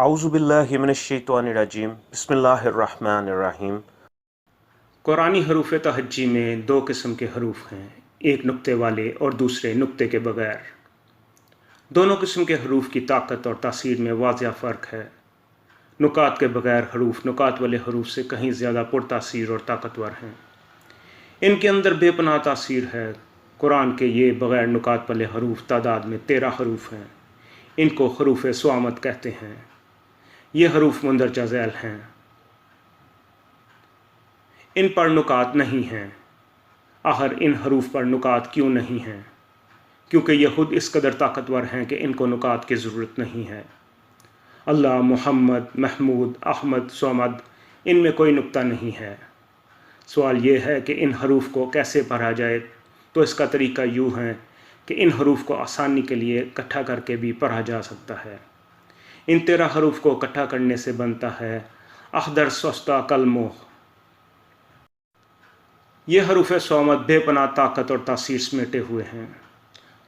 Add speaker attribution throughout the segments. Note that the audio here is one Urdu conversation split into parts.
Speaker 1: اعوذ باللہ من الشیطان الرجیم بسم اللہ الرحمن الرحیم۔ قرآنی حروف تہجی میں دو قسم کے حروف ہیں، ایک نقطے والے اور دوسرے نقطے کے بغیر۔ دونوں قسم کے حروف کی طاقت اور تاثیر میں واضح فرق ہے۔ نکات کے بغیر حروف نکات والے حروف سے کہیں زیادہ پرتاثیر اور طاقتور ہیں۔ ان کے اندر بے پناہ تاثیر ہے۔ قرآن کے یہ بغیر نکات والے حروف تعداد میں 13 حروف ہیں۔ ان کو حروف صوامت کہتے ہیں۔ یہ حروف مندرجہ ذیل ہیں۔ ان پر نکات نہیں ہیں۔ آخر ان حروف پر نکات کیوں نہیں ہیں؟ کیونکہ یہ خود اس قدر طاقتور ہیں کہ ان کو نکات کی ضرورت نہیں ہے۔ اللہ، محمد، محمود، احمد، صمد، ان میں کوئی نقطہ نہیں ہے۔ سوال یہ ہے کہ ان حروف کو کیسے پڑھا جائے، تو اس کا طریقہ یوں ہے کہ ان حروف کو آسانی کے لیے اکٹھا کر کے بھی پڑھا جا سکتا ہے۔ ان 13 حروف کو اکٹھا کرنے سے بنتا ہے اخدر سوستا کلمو۔ یہ حروف صوامت بے پناہ طاقت اور تاثیر سمیٹے ہوئے ہیں۔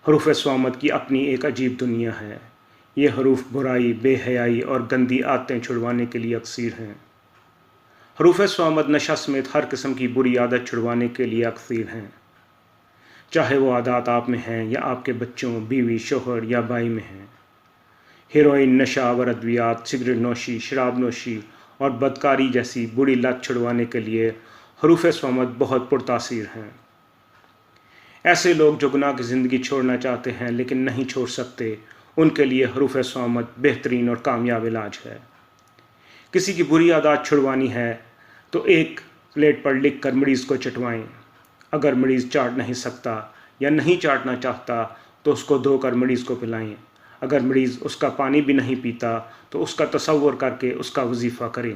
Speaker 1: حروف صوامت کی اپنی ایک عجیب دنیا ہے۔ یہ حروف برائی، بے حیائی اور گندی عادتیں چھڑوانے کے لیے اکثیر ہیں۔ حروف صوامت نشہ سمیت ہر قسم کی بری عادت چھڑوانے کے لیے اکثیر ہیں، چاہے وہ عادات آپ میں ہیں یا آپ کے بچوں، بیوی، شوہر یا بھائی میں ہیں۔ ہیروئن، نشہ آور ادویات، سگریٹ نوشی، شراب نوشی اور بدکاری جیسی بری لت چھڑوانے کے لیے حروف صوامت بہت پرتاثیر ہیں۔ ایسے لوگ جو گناہ کی زندگی چھوڑنا چاہتے ہیں لیکن نہیں چھوڑ سکتے، ان کے لیے حروف صوامت بہترین اور کامیاب علاج ہے۔ کسی کی بری عادات چھڑوانی ہے تو ایک پلیٹ پر لکھ کر مریض کو چٹوائیں۔ اگر مریض چاٹ نہیں سکتا یا نہیں چاٹنا چاہتا تو اس کو دھو کر مریض کو پلائیں۔ اگر مریض اس کا پانی بھی نہیں پیتا تو اس کا تصور کر کے اس کا وظیفہ کریں۔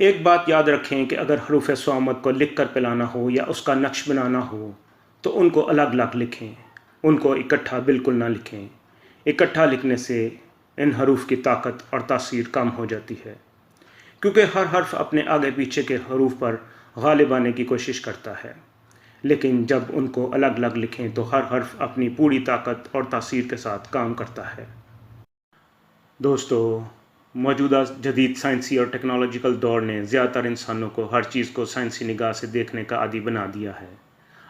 Speaker 1: ایک بات یاد رکھیں کہ اگر حروف صوامت کو لکھ کر پلانا ہو یا اس کا نقش بنانا ہو تو ان کو الگ الگ لکھیں، ان کو اکٹھا بالکل نہ لکھیں۔ اکٹھا لکھنے سے ان حروف کی طاقت اور تاثیر کم ہو جاتی ہے، کیونکہ ہر حرف اپنے آگے پیچھے کے حروف پر غالب آنے کی کوشش کرتا ہے، لیکن جب ان کو الگ الگ لکھیں تو ہر حرف اپنی پوری طاقت اور تاثیر کے ساتھ کام کرتا ہے۔ دوستو، موجودہ جدید سائنسی اور ٹیکنالوجیکل دور نے زیادہ تر انسانوں کو ہر چیز کو سائنسی نگاہ سے دیکھنے کا عادی بنا دیا ہے۔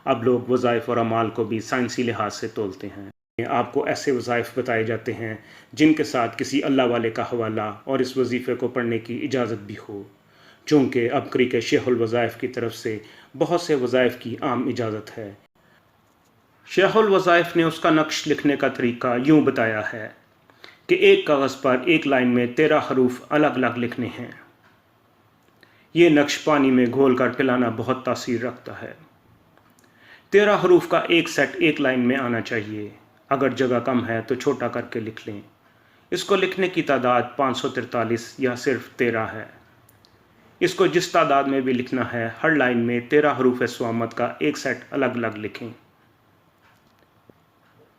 Speaker 1: اب لوگ وظائف اور اعمال کو بھی سائنسی لحاظ سے تولتے ہیں۔ آپ کو ایسے وظائف بتائے جاتے ہیں جن کے ساتھ کسی اللہ والے کا حوالہ اور اس وظیفے کو پڑھنے کی اجازت بھی ہو، چونکہ عبقری کے شیخ الوظائف کی طرف سے بہت سے وظائف کی عام اجازت ہے۔ شیخ الوظائف نے اس کا نقش لکھنے کا طریقہ یوں بتایا ہے کہ ایک کاغذ پر ایک لائن میں 13 حروف الگ الگ لکھنے ہیں۔ یہ نقش پانی میں گھول کر پلانا بہت تاثیر رکھتا ہے۔ 13 حروف کا ایک سیٹ ایک لائن میں آنا چاہیے۔ اگر جگہ کم ہے تو چھوٹا کر کے لکھ لیں۔ اس کو لکھنے کی تعداد 543 یا صرف 13 ہے۔ اس کو جس تعداد میں بھی لکھنا ہے، ہر لائن میں 13 حروف صوامت کا ایک سیٹ الگ الگ لکھیں۔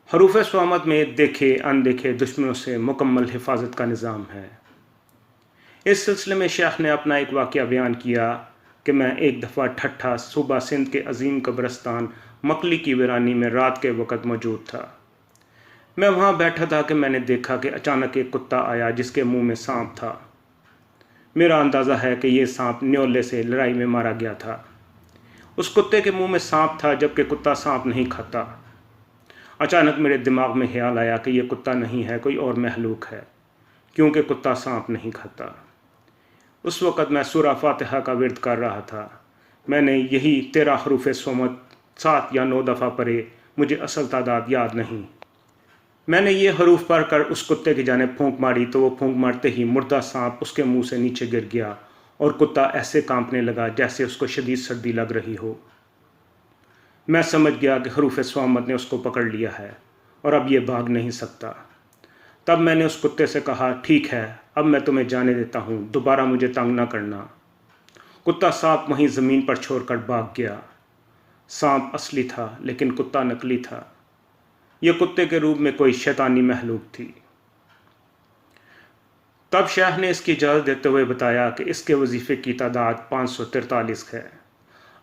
Speaker 1: حروف صوامت میں دیکھے اندیکھے دشمنوں سے مکمل حفاظت کا نظام ہے۔ اس سلسلے میں شیخ نے اپنا ایک واقعہ بیان کیا کہ میں ایک دفعہ ٹھٹھا صوبہ سندھ کے عظیم قبرستان مکلی کی ویرانی میں رات کے وقت موجود تھا۔ میں وہاں بیٹھا تھا کہ میں نے دیکھا کہ اچانک ایک کتا آیا جس کے منہ میں سانپ تھا۔ میرا اندازہ ہے کہ یہ سانپ نیولے سے لڑائی میں مارا گیا تھا۔ اس کتے کے منہ میں سانپ تھا جبکہ کتا سانپ نہیں کھاتا۔ اچانک میرے دماغ میں خیال آیا کہ یہ کتا نہیں ہے، کوئی اور مخلوق ہے، کیونکہ کتا سانپ نہیں کھاتا۔ اس وقت میں سورہ فاتحہ کا ورد کر رہا تھا۔ میں نے یہی 13 حروف صوامت 7 یا 9 دفعہ پڑھے، مجھے اصل تعداد یاد نہیں۔ میں نے یہ حروف پڑھ کر اس کتے کی جانب پھونک ماری تو وہ پھونک مارتے ہی مردہ سانپ اس کے منہ سے نیچے گر گیا اور کتا ایسے کانپنے لگا جیسے اس کو شدید سردی لگ رہی ہو۔ میں سمجھ گیا کہ حروف صوامت نے اس کو پکڑ لیا ہے اور اب یہ بھاگ نہیں سکتا۔ تب میں نے اس کتے سے کہا، ٹھیک ہے، اب میں تمہیں جانے دیتا ہوں، دوبارہ مجھے تنگ نہ کرنا۔ کتا سانپ وہیں زمین پر چھوڑ کر بھاگ گیا۔ سانپ اصلی تھا لیکن کتا نقلی تھا۔ یہ کتے کے روپ میں کوئی شیطانی مخلوق تھی۔ تب شیخ نے اس کی اجازت دیتے ہوئے بتایا کہ اس کے وظیفے کی تعداد 543 ہے۔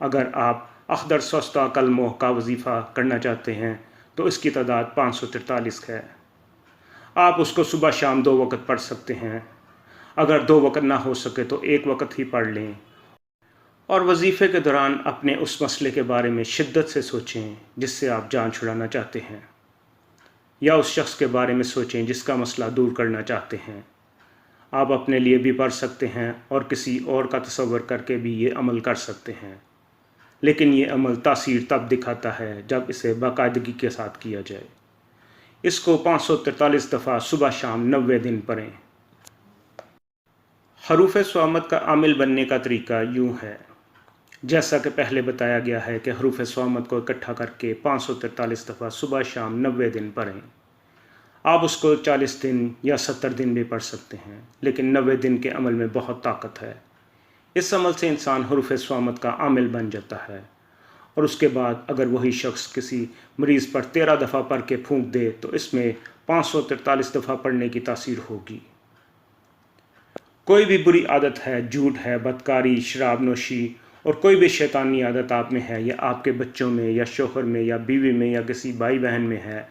Speaker 1: اگر آپ اخدر سوستا کلمو کا وظیفہ کرنا چاہتے ہیں تو اس کی تعداد 543 ہے۔ آپ اس کو صبح شام 2 وقت پڑھ سکتے ہیں، اگر 2 وقت نہ ہو سکے تو 1 وقت ہی پڑھ لیں، اور وظیفے کے دوران اپنے اس مسئلے کے بارے میں شدت سے سوچیں جس سے آپ جان چھڑانا چاہتے ہیں، یا اس شخص کے بارے میں سوچیں جس کا مسئلہ دور کرنا چاہتے ہیں۔ آپ اپنے لیے بھی پڑھ سکتے ہیں اور کسی اور کا تصور کر کے بھی یہ عمل کر سکتے ہیں، لیکن یہ عمل تاثیر تب دکھاتا ہے جب اسے باقاعدگی کے ساتھ کیا جائے۔ اس کو 543 دفعہ صبح شام 90 دن پڑھیں۔ حروف صامت کا عامل بننے کا طریقہ یوں ہے، جیسا کہ پہلے بتایا گیا ہے کہ حروف صامت کو اکٹھا کر کے 543 دفعہ صبح شام 90 دن پڑھیں۔ آپ اس کو 40 دن یا 70 دن بھی پڑھ سکتے ہیں، لیکن 90 دن کے عمل میں بہت طاقت ہے۔ اس عمل سے انسان حروف صامت کا عامل بن جاتا ہے، اور اس کے بعد اگر وہی شخص کسی مریض پر 13 دفعہ پڑھ کے پھونک دے تو اس میں 543 دفعہ پڑھنے کی تاثیر ہوگی۔ کوئی بھی بری عادت ہے، جھوٹ ہے، بدکاری، شراب نوشی اور کوئی بھی شیطانی عادت آپ میں ہے، یا آپ کے بچوں میں یا شوہر میں یا بیوی میں یا کسی بھائی بہن میں ہے،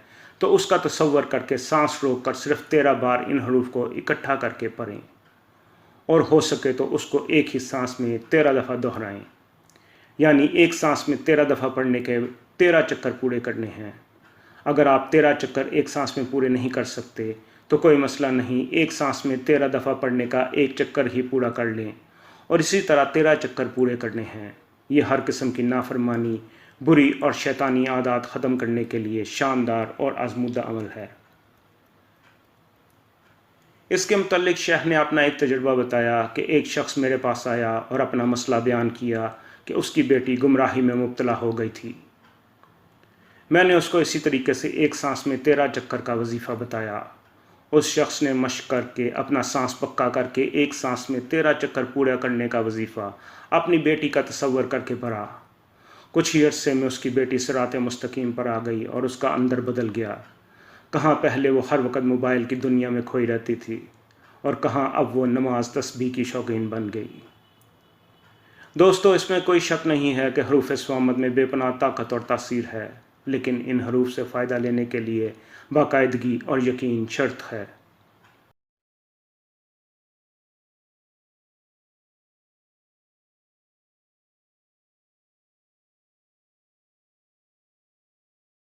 Speaker 1: تو اس کا تصور کر کے سانس روک کر صرف 13 بار ان حروف کو اکٹھا کر کے پڑھیں، اور ہو سکے تو اس کو ایک ہی سانس میں 13 دفعہ دہرائیں، یعنی ایک سانس میں 13 دفعہ پڑھنے کے 13 چکر پورے کرنے ہیں۔ اگر آپ 13 چکر ایک سانس میں پورے نہیں کر سکتے تو کوئی مسئلہ نہیں، ایک سانس میں 13 دفعہ پڑھنے کا ایک چکر ہی پورا کر لیں، اور اسی طرح 13 چکر پورے کرنے ہیں۔ یہ ہر قسم کی نافرمانی، بری اور شیطانی عادات ختم کرنے کے لیے شاندار اور آزمودہ عمل ہے۔ اس کے متعلق شیخ نے اپنا ایک تجربہ بتایا کہ ایک شخص میرے پاس آیا اور اپنا مسئلہ بیان کیا کہ اس کی بیٹی گمراہی میں مبتلا ہو گئی تھی۔ میں نے اس کو اسی طریقے سے ایک سانس میں 13 چکر کا وظیفہ بتایا۔ اس شخص نے مشق کر کے اپنا سانس پکا کر کے ایک سانس میں 13 چکر پورا کرنے کا وظیفہ اپنی بیٹی کا تصور کر کے پڑھا۔ کچھ ہی عرصے میں اس کی بیٹی صراط مستقیم پر آ گئی اور اس کا اندر بدل گیا۔ کہاں پہلے وہ ہر وقت موبائل کی دنیا میں کھوئی رہتی تھی، اور کہاں اب وہ نماز تسبیح کی شوقین بن گئی۔ دوستو، اس میں کوئی شک نہیں ہے کہ حروف صامت میں بے پناہ طاقت اور تاثیر ہے، لیکن ان حروف سے فائدہ لینے کے لیے باقاعدگی اور یقین شرط ہے۔